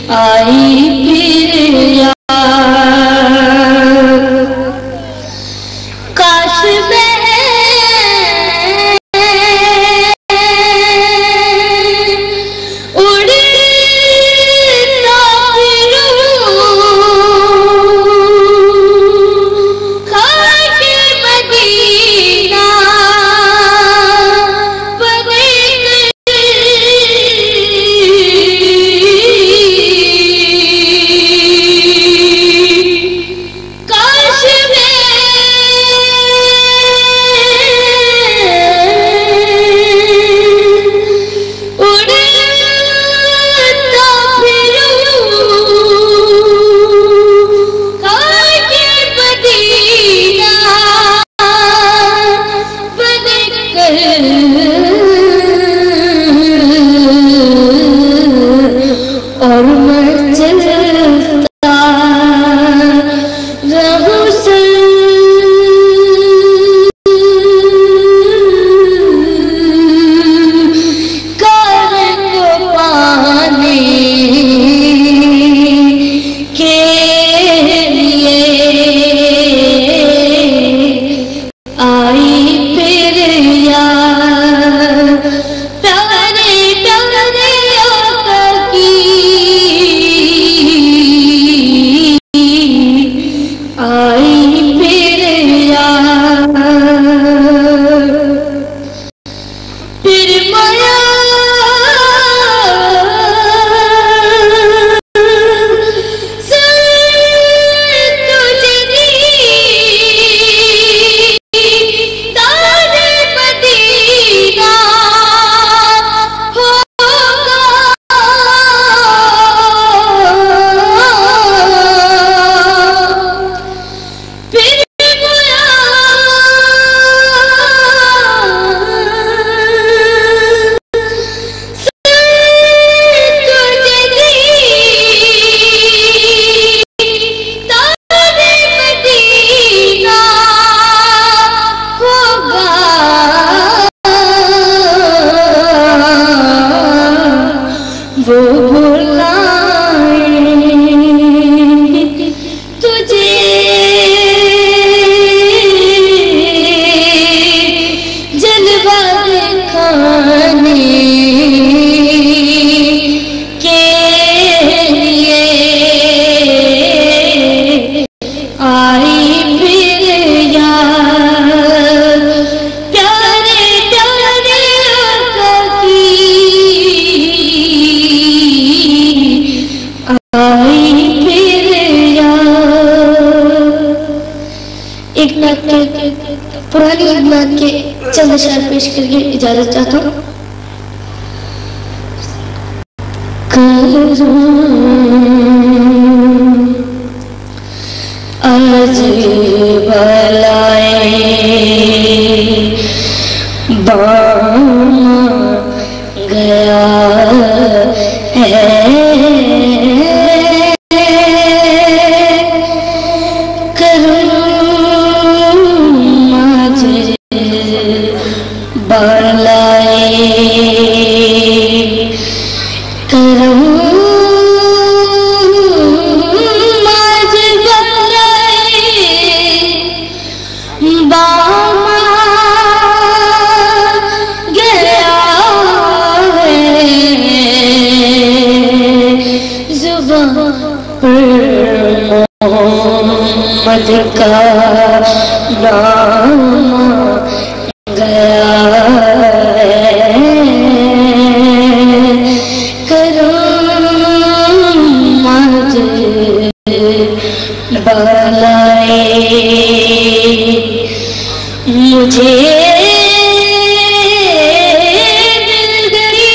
آئی پھر یاد کاش میں اور میں چلتا رہوں سرکار کو پانے کے لیے آئی پھر یاد پیارے پیارے آقا کی آئی پھر یاد پھر مایا وہ بلائیں تجھے جلوہ دکھانے کے لیے آئی پھر یاد پیارے پیارے آقا کی آئی پھر یاد ایک نعت کے پرانی نعت کے چند اشعار پیش کر کے اجازت چاہتا ہوں آج بلائے بام گیا ہے بلائے کرم آج بلائے بام گیا ہے زبان پر محمد کا نام گیا کرم آج بلائے مجھے مل گئی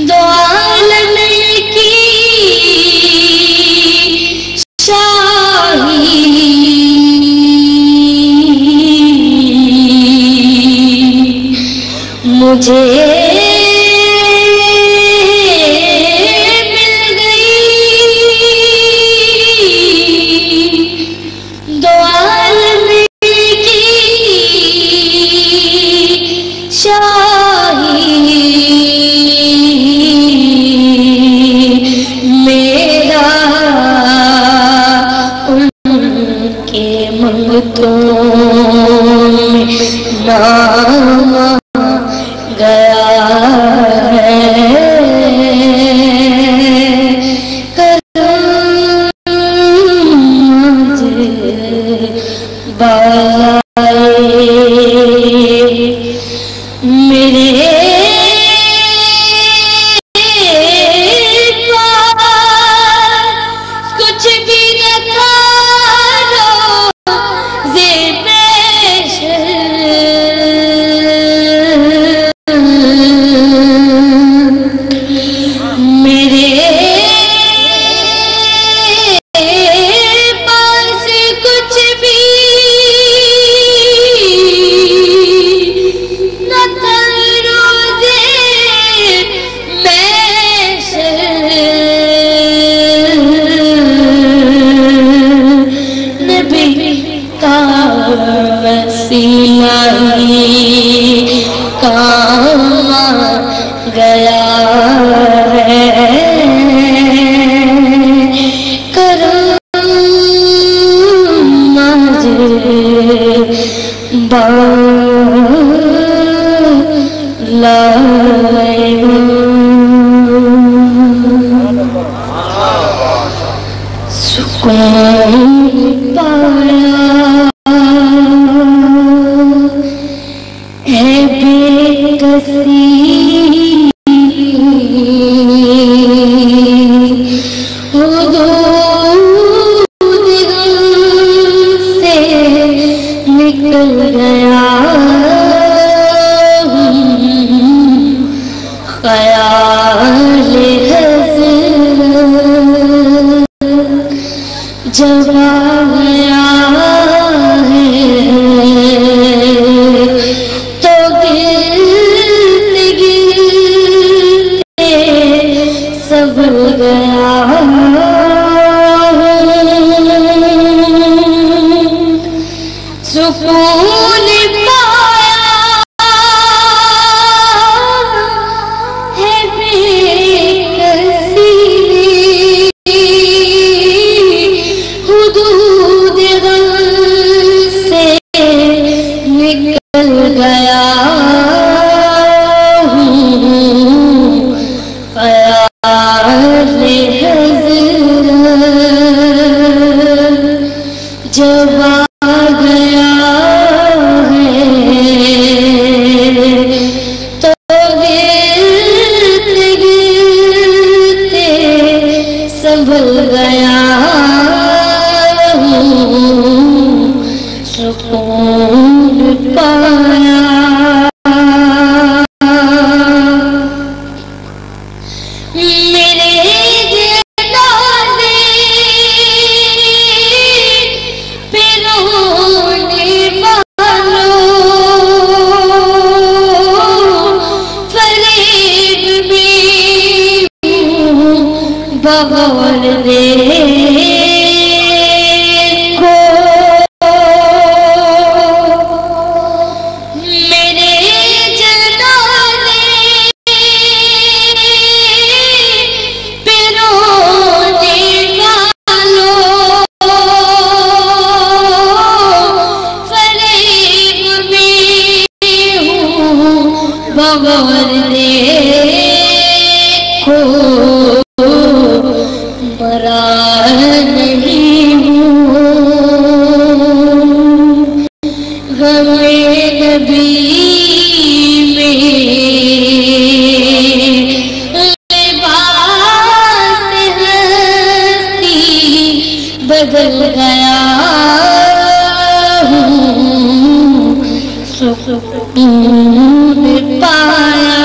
دو عالم کی شاہی مجھے مل گئی دو عالم کی شاہی میرے کچھ بھی نہ کھارو زیر پیش میرے پاس کچھ بھی نہ کرو زیر پیش وسیلہ ہی کام گیا ہے کرم مجھے سکون پایا ہے بے کسی حدود سے نکل گیا خیال حضرت جب آ گیا ہے تو گرتے گرتے سنبھل گیا سکون پایا ہے بے کسی حدود سے نکل گیا خیال حضرت جب آ گیا ہے تو گرتے گرتے سنبھل گیا سکون پایا میرے جنازے پہ رونے والوں فریب میں بغور دیکھو میرے جنازے پہ رونے والوں فریب میں ہوں بغور دیکھو مرا نہیں ہوں غم نبی میں لباس ہستی بدل گیا ہوں سکون پایا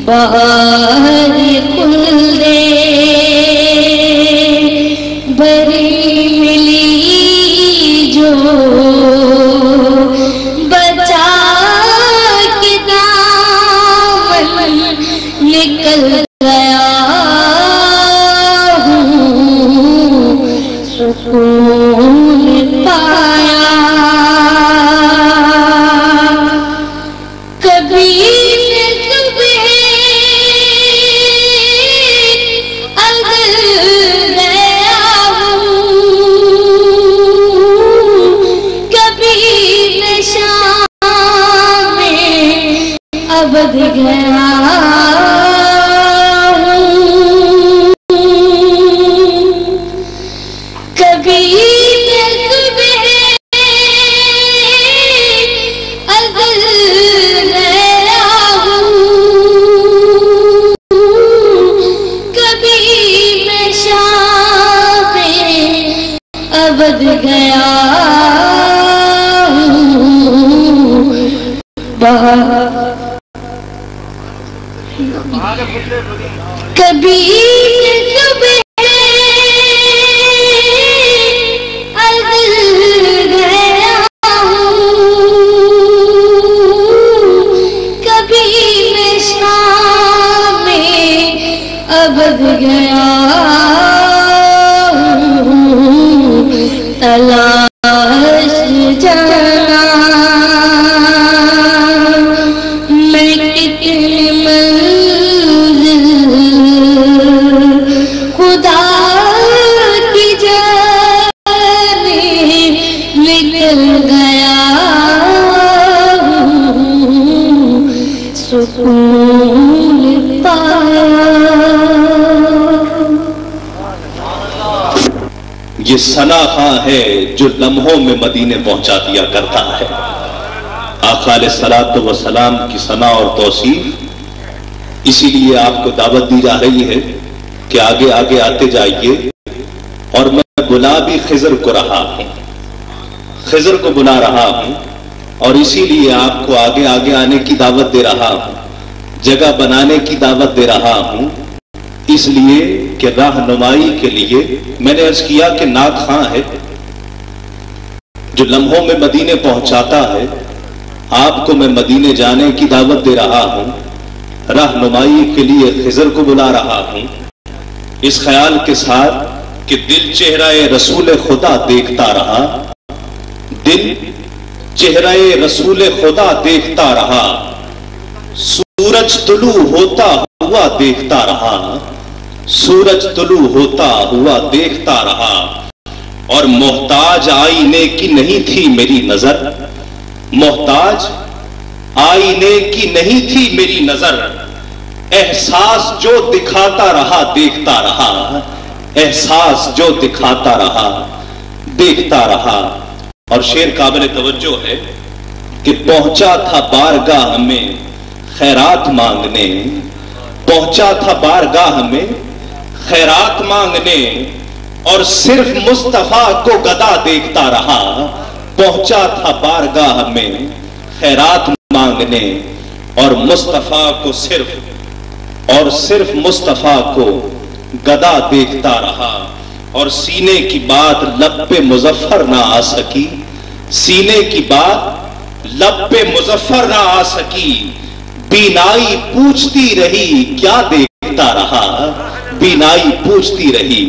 بہار کھل دے بری ملی جو ابد گیا ہوں، کبھی میں تمہیں ازل گیا ہوں، کبھی میں شام ابد گیا کبھی صبح ازل گیا ہوں، کبھی میں شام ابد گیا ہوں، تلاش جانا میں کتنی منزل خدا کی جانب نکل گیا ہوں، سکون پایا۔ یہ ثنا خاں ہے جو لمحوں میں مدینے پہنچا دیا کرتا ہے۔ آقا علیہ الصلوۃ والسلام کی ثنا اور توصیف، اسی لیے آپ کو دعوت دی جا رہی ہے کہ آگے آگے آتے جائیے، اور میں بلا بھی خضر کو رہا ہوں، خضر کو بلا رہا ہوں، اور اسی لیے آپ کو آگے آگے آنے کی دعوت دے رہا ہوں، جگہ بنانے کی دعوت دے رہا ہوں، اس لیے کہ راہنمائی کے لیے میں نے عرض کیا کہ ناک خاں ہے جو لمحوں میں مدینے پہنچاتا ہے، آپ کو میں مدینے جانے کی دعوت دے رہا ہوں، راہنمائی کے لیے خضر کو بلا رہا ہوں، اس خیال کے ساتھ کہ دل چہرہ رسول خدا دیکھتا رہا، دل چہرہ رسول خدا دیکھتا رہا، سورج طلوع ہوتا ہوا دیکھتا رہا، سورج طلوع ہوتا ہوا دیکھتا رہا، اور محتاج آئینے کی نہیں تھی میری نظر، محتاج آئینے کی نہیں تھی میری نظر، احساس جو دکھاتا رہا دیکھتا رہا، احساس جو دکھاتا رہا دیکھتا رہا۔ اور شعر قابل توجہ ہے کہ پہنچا تھا بارگاہ میں خیرات مانگنے، پہنچا تھا بارگاہ میں خیرات مانگنے، اور صرف مصطفیٰ کو گدا دیکھتا رہا، پہنچا تھا بارگاہ میں خیرات مانگنے، اور مصطفیٰ کو صرف مصطفیٰ کو گدا دیکھتا رہا، اور سینے کی بات لب پہ مظفر نہ آ سکی، سینے کی بات لب پہ مظفر نہ آ سکی، بینائی پوچھتی رہی کیا دیکھتا رہا، بینائی پوچھتی رہی،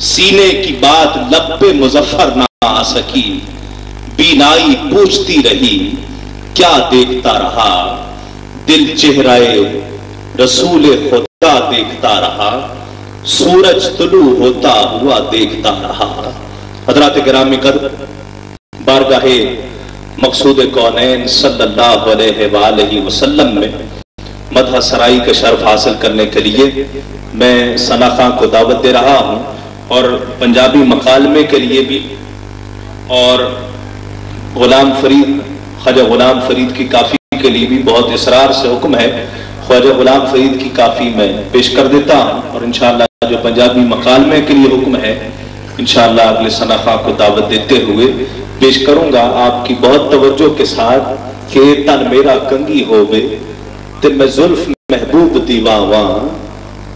سینے کی بات لب پہ مظفر نہ آ سکی، بینائی پوچھتی رہی کیا دیکھتا رہا، دل چہرہ رسول خدا دیکھتا رہا، سورج طلوع ہوتا ہوا دیکھتا رہا۔ حضرات گرامی قدر، بارگاہ مقصود کونین صلی اللہ علیہ وآلہ وسلم میں مدح سرائی کا شرف حاصل کرنے کے لیے میں ثنا خاں کو دعوت دے رہا ہوں، اور پنجابی مکالمے کے لیے بھی، اور غلام فرید، خواجہ غلام فرید کی کافی کے لیے بھی بہت اصرار سے حکم ہے، خواجہ غلام فرید کی کافی میں پیش کر دیتا ہوں، اور انشاءاللہ جو پنجابی مکالمے کے لیے حکم ہے انشاءاللہ اگلے ثنا خاں کو دعوت دیتے ہوئے پیش کروں گا آپ کی بہت توجہ کے ساتھ کہ تن میرا کنگی ہووے تے میں زلف محبوب دیواواں،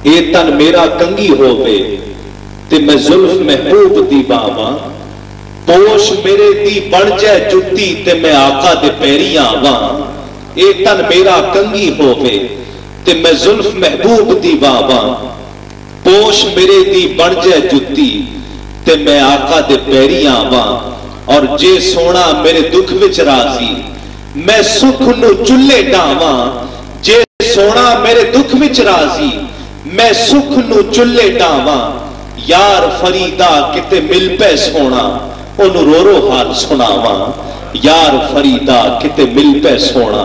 اے تن میرا کنگی ہووے تے میں زلف محبوب دیواواں، پوش میرے دی بن جائے جتی تے میں آقا دے پیری آواں، اے تن میرا کنگی ہووے تے میں زلف محبوب دیواواں، پوش میرے دی بن جائے جتی تے میں آقا دے پیری آواں، اور جے سونا میرے دکھ وچ راضی میں سکھ نو چلے ڈاواں، جے سونا میرے دکھ وچ راضی میں سکھ نو چلے ڈاواں، یار فریدا کتے مل پہ سونا انہوں رو رو حال سناواں، یار فریدا کتے مل پہ سونا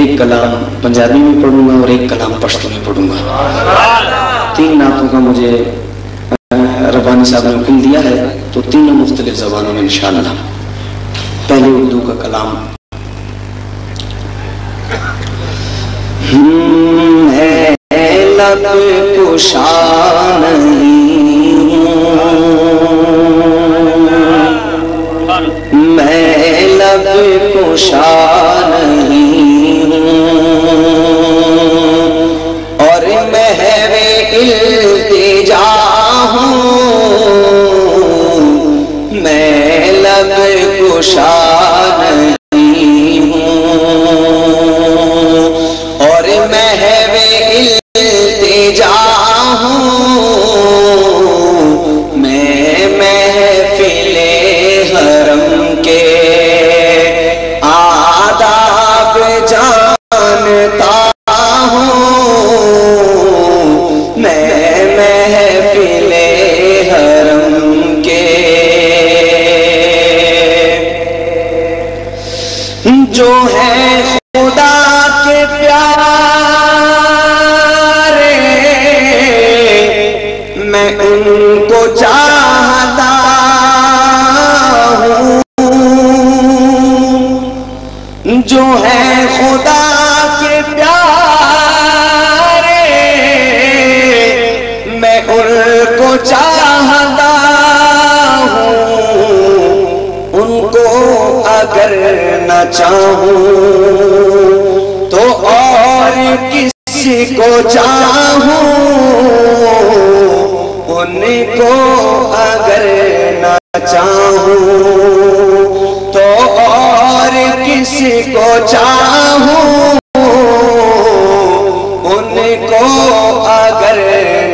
ایک کلام پنجابی میں پڑھوں گا اور ایک کلام پشتو میں پڑھوں گا. 3 نعتوں کا مجھے ربانی صاحب نے حکم دیا ہے تو تینوں مختلف زبانوں میں انشاءاللہ. پہلے اردو کا کلام. میں لب کشا نہیں میں لب کشا نہیں اور محو التجا ہوں میں لب کشا نہیں اور محو التجا ہوں میں محفل حرم کے آداب جانتا ہوں میں محفل حرم کے جو ہے خدا کے پیارے میں ان کو چاہتا ہوں جو ہے خدا کے پیارے میں ان کو چاہتا ہوں ان کو اگر نہ چاہوں تو اور کسی کو چاہوں ان کو اگر نہ چاہوں تو اور کسی کو چاہوں ان کو اگر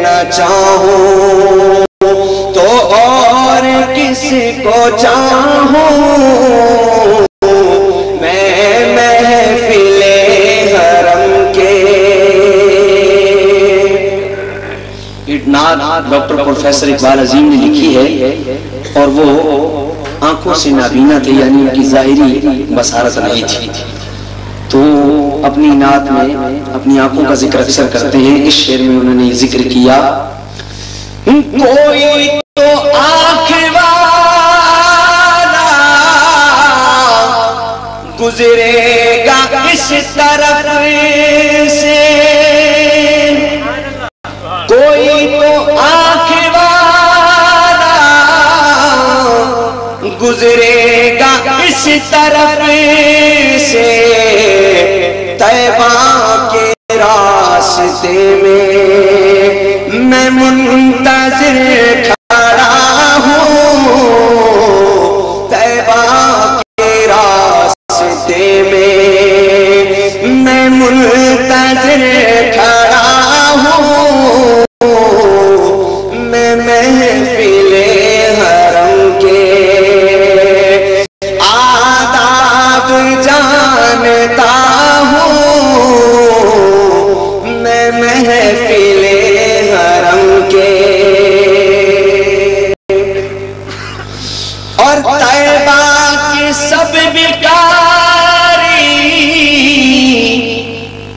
نہ چاہوں تو اور کسی کو چاہوں میں محفل حرم کے. نعت ڈاکٹر پروفیسر اقبال عظیم نے لکھی ہے اور وہ آنکھوں سے نابینا تھے یعنی ان کی ظاہری بصارت نہیں تھی تو اپنی نعت میں اپنی آنکھوں کا ذکر اکثر کرتے ہیں. اس شعر میں انہوں نے ذکر کیا کوئی تو آنکھ والا گزرے گا اس طرف سے کوئی تو آنکھ والا گزرے گا اس طرف سے طیبہ کے راستے میں منتظر کھڑا ہوں طیبہ کے راستے میں منتظر کھڑا ہوں میں محفل حرم کے آداب جانتا ہوں میں محفل حرم کے. اور طیبہ کی سب بیکاری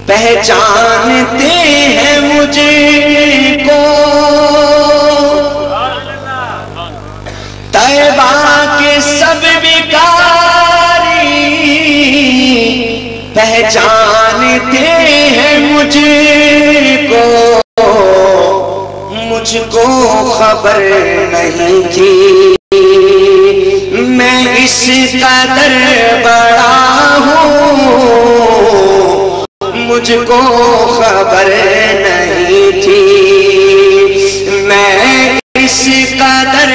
پہچانتے ہیں مجھے کو طیبہ کے سب بیکاری پہچانتے ہیں مجھے کو مجھ کو خبر نہیں تھی میں اس قدر بڑا ہوں مجھ کو خبر نہیں تھی میں اس قدر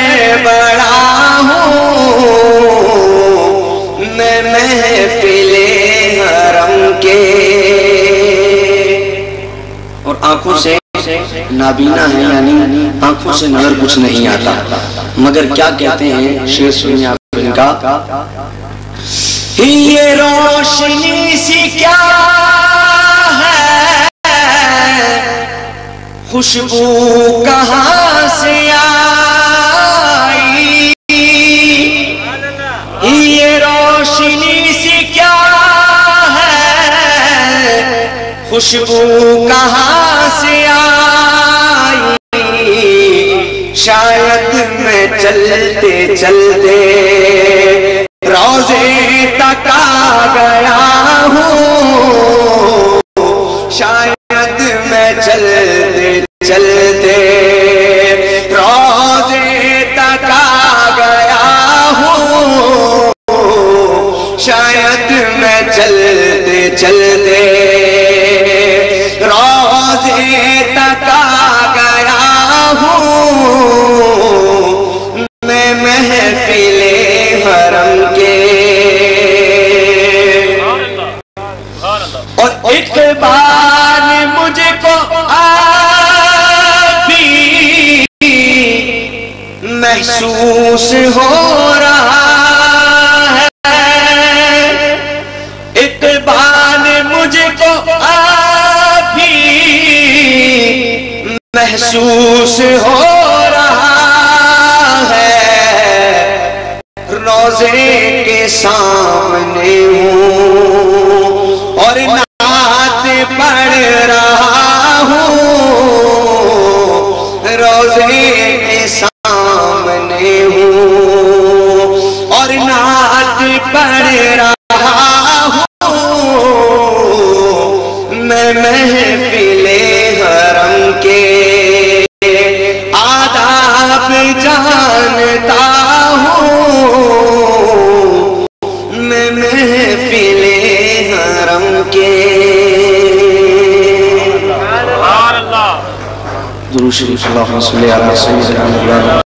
بڑا ہوں میں محفل حرم کے. اور آنکھوں سے نابینا ہے یعنی آنکھوں سے نظر کچھ نہیں آتا مگر کیا کہتے ہیں شعر سنیے آپ ان کا. یہ روشنی سی کیا ہے خوشبو کہاں سے آئی یہ روشنی سی کیا ہے خوشبو کہاں سے آئی شاید میں چلتے چلتے روضے تک آ گیا ہوں، شاید میں چلتے چلتے روضے تک آ گیا ہوں، شاید میں چلتے چلتے روضے تک آ گیا ہوں، میں محفل حرم کے اور اقبال مجھ کو بھی محسوس ہو رہا ہے، اقبال مجھ کو بھی محسوس ہو رہا ہے، روضے کے سامنے ہوں اور نعت پڑھ رہا ہوں، روضے کے سامنے ہوں اور نعت پڑھ رہا ہوں، میں محفل حرم کے آداب جانتا ہوں، میں محفل حرم کے درود شریف اللہم صلی علی سیدنا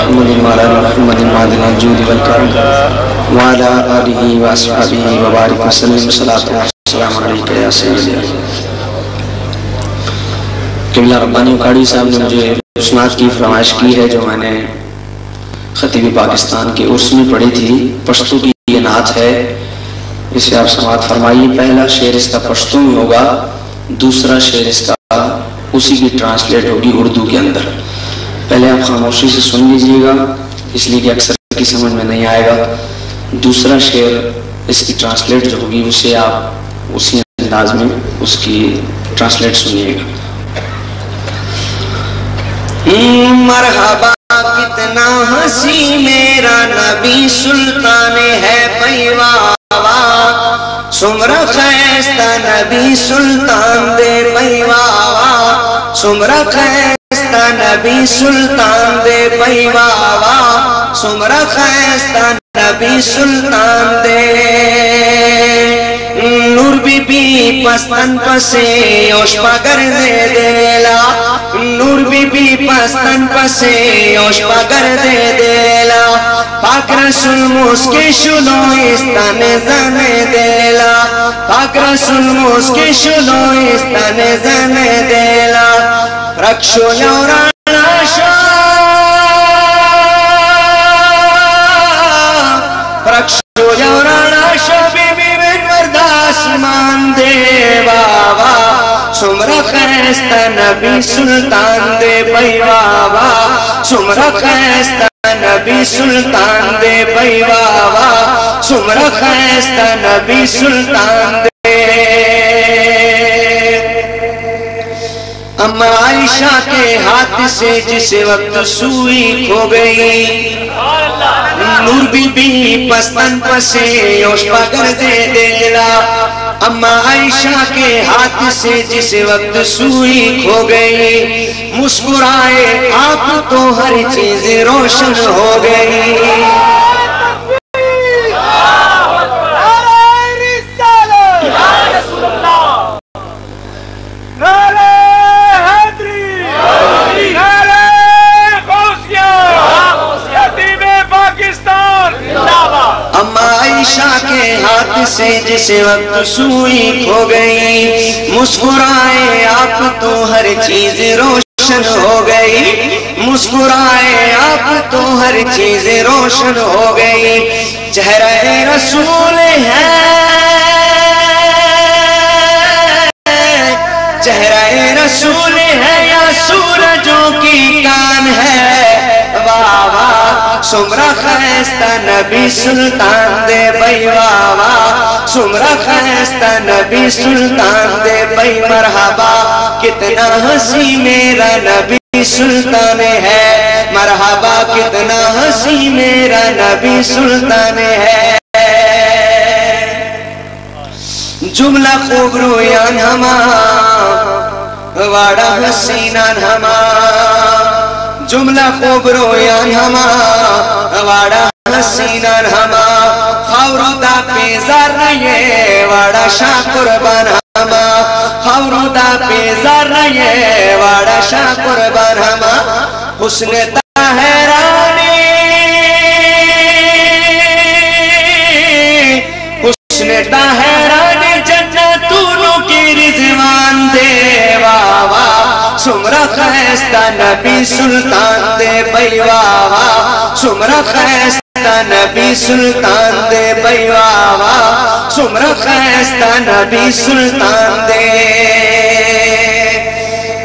محمد وعلی آل محمد معدن الجود والکرم وعلی آلہ واصحابہ وبارک وسلم صلاۃ والسلام علیکہ یا سیدی۔ قبلہ ربانی اکھاڑی صاحب نے مجھے اس نعت کی فرمائش کی ہے جو میں نے خطیب پاکستان کے عرس میں پڑھی تھی، پشتو کی یہ نعت ہے، اسے آپ سماعت فرمائیے۔ پہلا شعر اس کا پشتو میں ہوگا، دوسرا شعر اس کا اسی کی ٹرانسلیٹ ہوگی اردو کے اندر۔ پہلے آپ خاموشی سے سن لیجئے گا اس لیے کہ اکثر کی سمجھ میں نہیں آئے گا، دوسرا شعر اس کی ٹرانسلیٹ جو ہوگی اسے آپ اسی انداز میں اس کی ٹرانسلیٹ سنیے گا۔ مرحبا کتنا ہنسی میرا نبی سلطان ہے پیوا، سمرا خیستہ نبی سلطان دے پیوا، سمرا خیستہ نبی سلطان دے پیوا، سمرا خیستہ نبی سلطان دے، نور بی بی پستن پسے اوش پگر دے دیلا، نور بی بی پستن پسے اوش پگر دے دیلا، پاک رسول موسکی شلو استان زن دیلا، پاک رسول موسکی شلو استان زن دیلا، رکشو یورانا شا رکشو یورانا شا بی بی من ورداس مان دے بابا، سمرا خیستہ نبی سلطان دے پیوا، سمرا خیستہ نبی سلطان دے پیوا، سمرا خیستہ نبی سلطان دے۔ اما عائشہ کے ہاتھ سے جس وقت سوئی کھو گئی، نور بی بی پستن پسے اوش پگر دے دیلا، اما عائشہ کے ہاتھ سے جس وقت سوئی کھو گئی، مسکرائے آپ تو ہر چیز روشن ہو گئی۔ اما عائشہ کے ہاتھ سے جس وقت سوئی کھو گئی، مسکرائے آپ تو ہر چیز روشن ہو گئی، مسکرائے آپ تو ہر چیز روشن ہو گئی، چہرہ رسول ہے، چہرہ رسول ہے یا سورجوں کی کان ہے، واہ واہ سمرا خیستہ نبی سلطان دے بھائی واوا سمرا خیستہ نبی سلطان دے بھائی مرحبا کتنا ہنسی میرا نبی سلطان ہے مرحبا کتنا ہنسی میرا نبی سلطان ہے جملہ خوب رویان ہما واڑا حسینان ہما جملہ خوب رویان ہما واڑا حسینان ہما خورو دا پیزار رہے واڑا شاہ قربان ہما خورو دا پیزار رہے واڑا شاہ قربان ہما حسن طاہرانی حسن طاہرانی جنتونوں کی رضوان دے واوا سمرا خیستہ نبی سلطان دے بھائی واوا سمرا خیستہ نبی سلطان دے بھائی واوا سمرا خیستہ نبی سلطان دے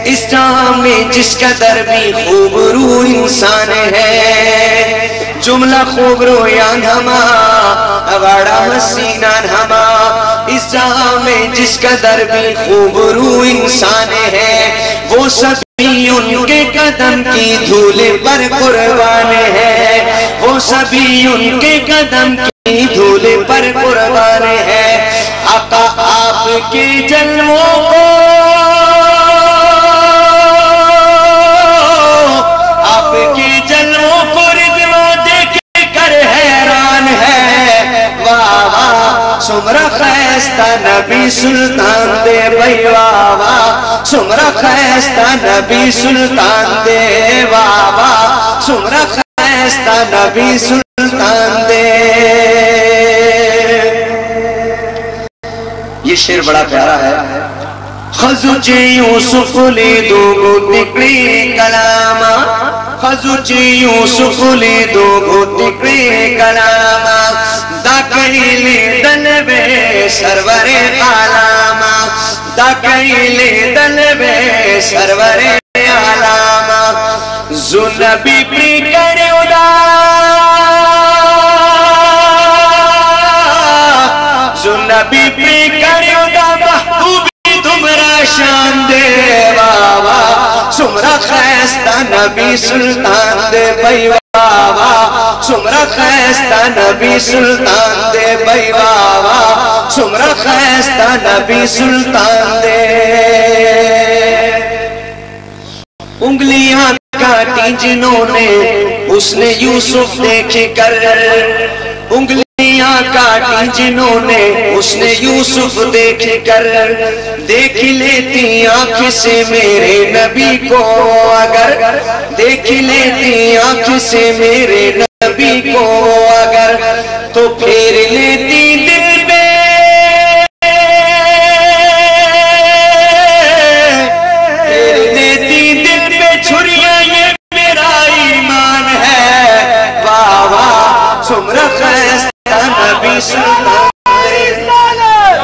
اس جہاں میں جس قدر بھی خوب رو انسان ہے جملہ خوب رویان ہما واڑا حسینان ہما اس جہاں میں جس قدر بھی خوب رو انسان ہے وہ سبھی ان کے قدم کی دھول پر قربان ہے وہ سبھی ان کے قدم کی دھول پر قربان ہے آقا آپ کے جلووں کو آپ کے جلووں کو رضوان دیکھ کر حیران ہے واہ واہ سمرا خیستہ نبی سلطان دے بھائی واہ واہ سمرا خیستہ نبی سلطان دے واہ واہ سمرا خیستہ نبی سلطان دے یہ شعر بڑا پیارا ہے خزوچ یوسف لی دوگو تکڑی کلاما خزوچ یوسف لی دوگو تکڑی کلاما دا کئیلی دلبے سرور عالاما دا کئیلی دلبے سرور عالاما زنبی پری کریو دا زنبی پری کریو دا محبوبی تمرا شان دے واوا سمرا خیستہ نبی سلطان دے بھائی واوا سمرا خیستہ نبی سلطان دے بھائی واوا سمرا خیستہ نبی سلطان دے انگلیاں کاٹی جنہوں نے اس نے یوسف دیکھ کر انگلیاں کاٹی جنہوں نے اس نے یوسف دیکھ کر دیکھ لیتی آنکھ سے میرے نبی کو اگر دیکھ لیتی آنکھ سے میرے نبی کو اگر تو پھیر لیتی دل پہ پھیر لیتی دل پہ چھریاں یہ میرا ایمان ہے واہ واہ سمرا خیستہ نبی سلطان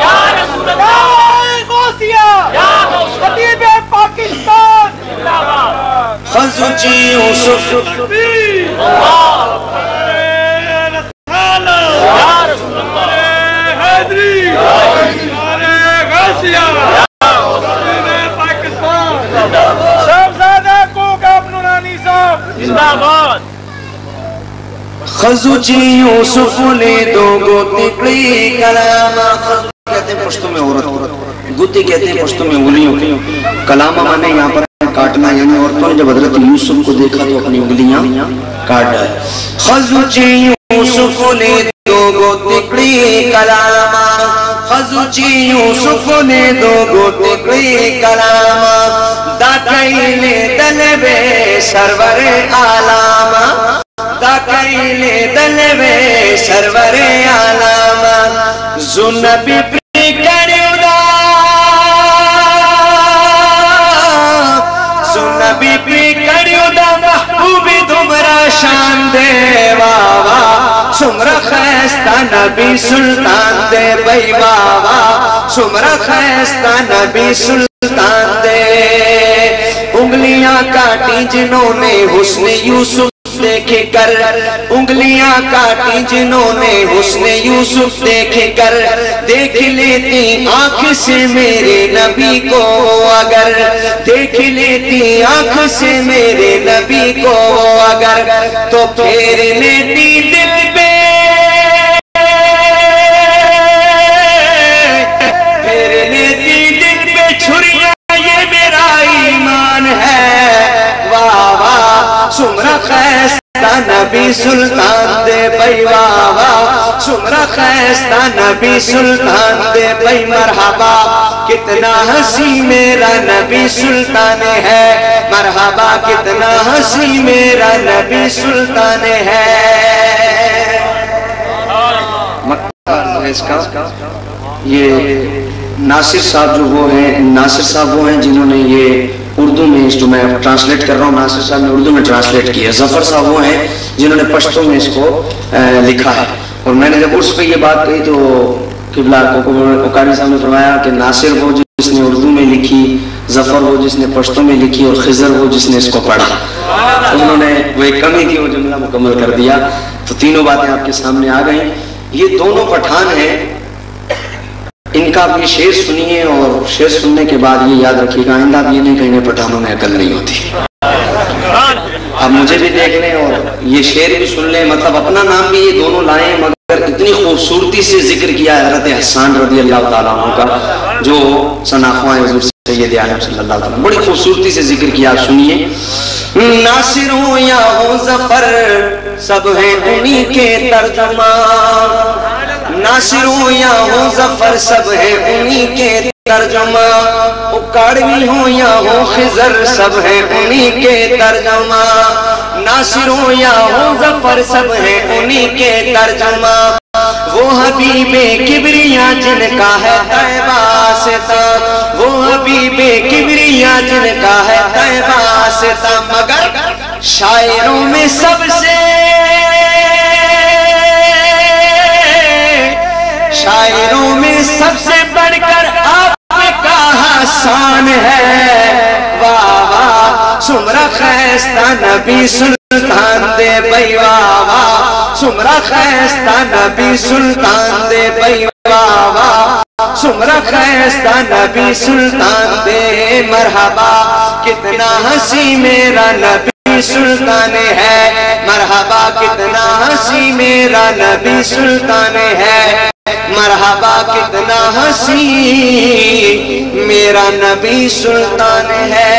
یا رسول اللہ غوثیہ یا خطیب پاکستان خزوچ یوسف یا رسول اللہ حیدری غوثیہ خطیب پاکستان شہزادہ کوکب نورانی صاحب زندہ باد خزوچ یوسف نے دوگو تکڑی کلاما خزوچ کہتے ہیں پشتوں میں عورت گتی کہتے ہیں پشتوں میں انگلیوں کلاما مانے یہاں پر کاٹنا یعنی عورتوں نے جب حضرت یوسف کو دیکھا تو اپنی انگلیاں کاٹ ڈالے خزوچ یوسف نے دوگو تکڑی کلاما خزوچ یوسف نے دوگو تکڑی کلاما دا کئیلے دلبے سرور عالاما دا کئیلے دلبے سرور عالاما زنبی پری کریو دا زنبی پری کریو دا محبوبی دمرا شان دے واوا سمرا خیستہ نبی سلطان دے بھائی واوا سمرا خیستہ نبی سلطان دے انگلیاں کاٹی جنہوں نے حسن یوسف دیکھ کر انگلیاں کاٹی جنہوں نے حسن یوسف دیکھ کر دیکھ لیتی آنکھ سے میرے نبی کو اگر دیکھ لیتی آنکھ سے میرے نبی کو اگر تو پھیر لیتی دل پہ پھیر لیتی دل پہ چھریاں یہ میرا ایمان ہے واہ واہ سمرہ خیستہ نبی سلطان دے بھائی واہ واہ سمرہ خیستہ نبی سلطان دے بھائی مرحبا کتنا ہنسی میرا نبی سلطان ہے مرحبا کتنا ہنسی میرا نبی سلطان ہے اس کا یہ ناصر صاحب جو وہ ہیں ناصر صاحب وہ ہیں جنہوں نے یہ اردو میں جو میں ٹرانسلیٹ کر رہا ہوں ناصر صاحب نے اردو میں ٹرانسلیٹ کیا ظفر صاحب وہ ہیں جنہوں نے پشتو میں اس کو لکھا ہے اور میں نے جب اس پہ یہ بات کہی تو قبلہ کوکاری صاحب نے فرمایا کہ ناصر وہ جس نے اردو میں لکھی ظفر وہ جس نے پشتو میں لکھی اور خضر وہ جس نے اس کو پڑھا انہوں نے وہ ایک کمی تھی وہ جملہ مکمل کر دیا تو تینوں باتیں آپ کے سامنے آ گئیں یہ دونوں پٹھان ہیں ان کا آپ یہ شعر سنیے اور شعر سننے کے بعد یہ یاد رکھیے گا آئندہ آپ یہ نہیں کہیں پٹھانوں میں عقل نہیں ہوتی آپ مجھے بھی دیکھ لیں اور یہ شعر بھی سن لیں مطلب اپنا نام بھی یہ دونوں لائیں مگر اتنی خوبصورتی سے ذکر کیا ہے حضرت حسان رضی اللہ تعالیٰ عنہ کا جو ثناخواں حضور سید عالم صلی اللہ علیہ وسلم بڑی خوبصورتی سے ذکر کیا آپ سنیے ناصر ہوں یا ہوں ظفر سب ہیں انہی کے ترجمان ناصر ہوں یا ہوں ظفر سب ہیں انہی کے ترجمہ اکاڑوی ہوں یا ہوں خضر سب ہیں انہی کے ترجمہ ناصر ہوں یا ہوں ظفر سب ہیں انہی کے ترجمہ وہ حبیب کبریا جن کا ہے طیبہ آستا وہ حبیب کبریا جن کا ہے طیبہ آستا مگر شاعروں میں سب سے شاعروں میں سب سے بڑھ کر آپ کا حسان ہے واہ واہ سمرہ خیستہ نبی سلطان دے بھائی واہ واہ سمرہ خیستہ نبی سلطان دے بھائی واہ واہ سمرہ خیستہ نبی سلطان دے مرحبا کتنا ہنسی میرا نبی سلطان ہے مرحبا کتنا ہنسی میرا نبی سلطان ہے مرحبا کتنا ہنسی میرا نبی سلطان ہے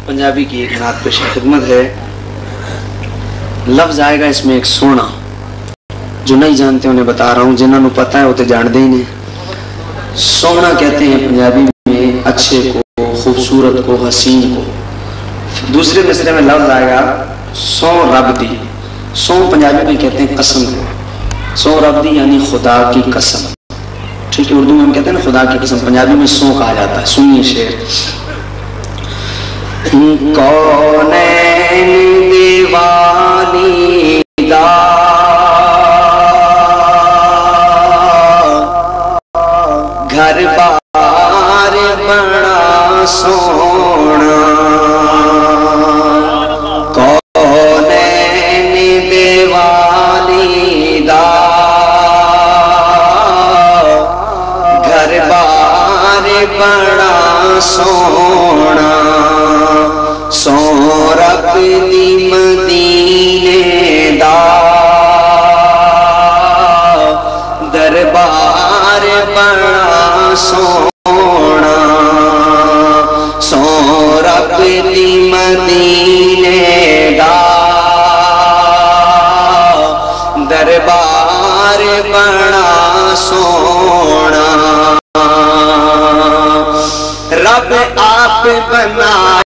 پنجابی کی ایک نعت پیش خدمت ہے لفظ آئے گا اس میں ایک سونا جو نہیں جانتے انہیں بتا رہا ہوں جنہوں پتہ ہے وہ تو جان دے ہی نہیں سونا کہتے ہیں پنجابی میں اچھے کو خوبصورت کو حسین کو دوسرے مصرے میں لفظ آئے گا سو رب دی سو پنجابی میں کہتے ہیں قسم کو سو رب دی یعنی خدا کی قسم ٹھیک ہے اردو میں ہم کہتے ہیں نا خدا کی قسم پنجابی میں سو کہا جاتا ہے سنیے شعر کونین دیوانی دا گھر بار بڑا سونا کونین دیوانی دا گھر بار بڑا سونا سو رب دی مدینے دا دربار بڑا سونا سو رب دی مدینے دا دربار بڑا سونا رب آپ بنا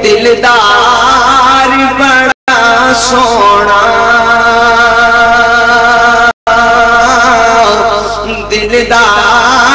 دلدار بڑا سونا دلدار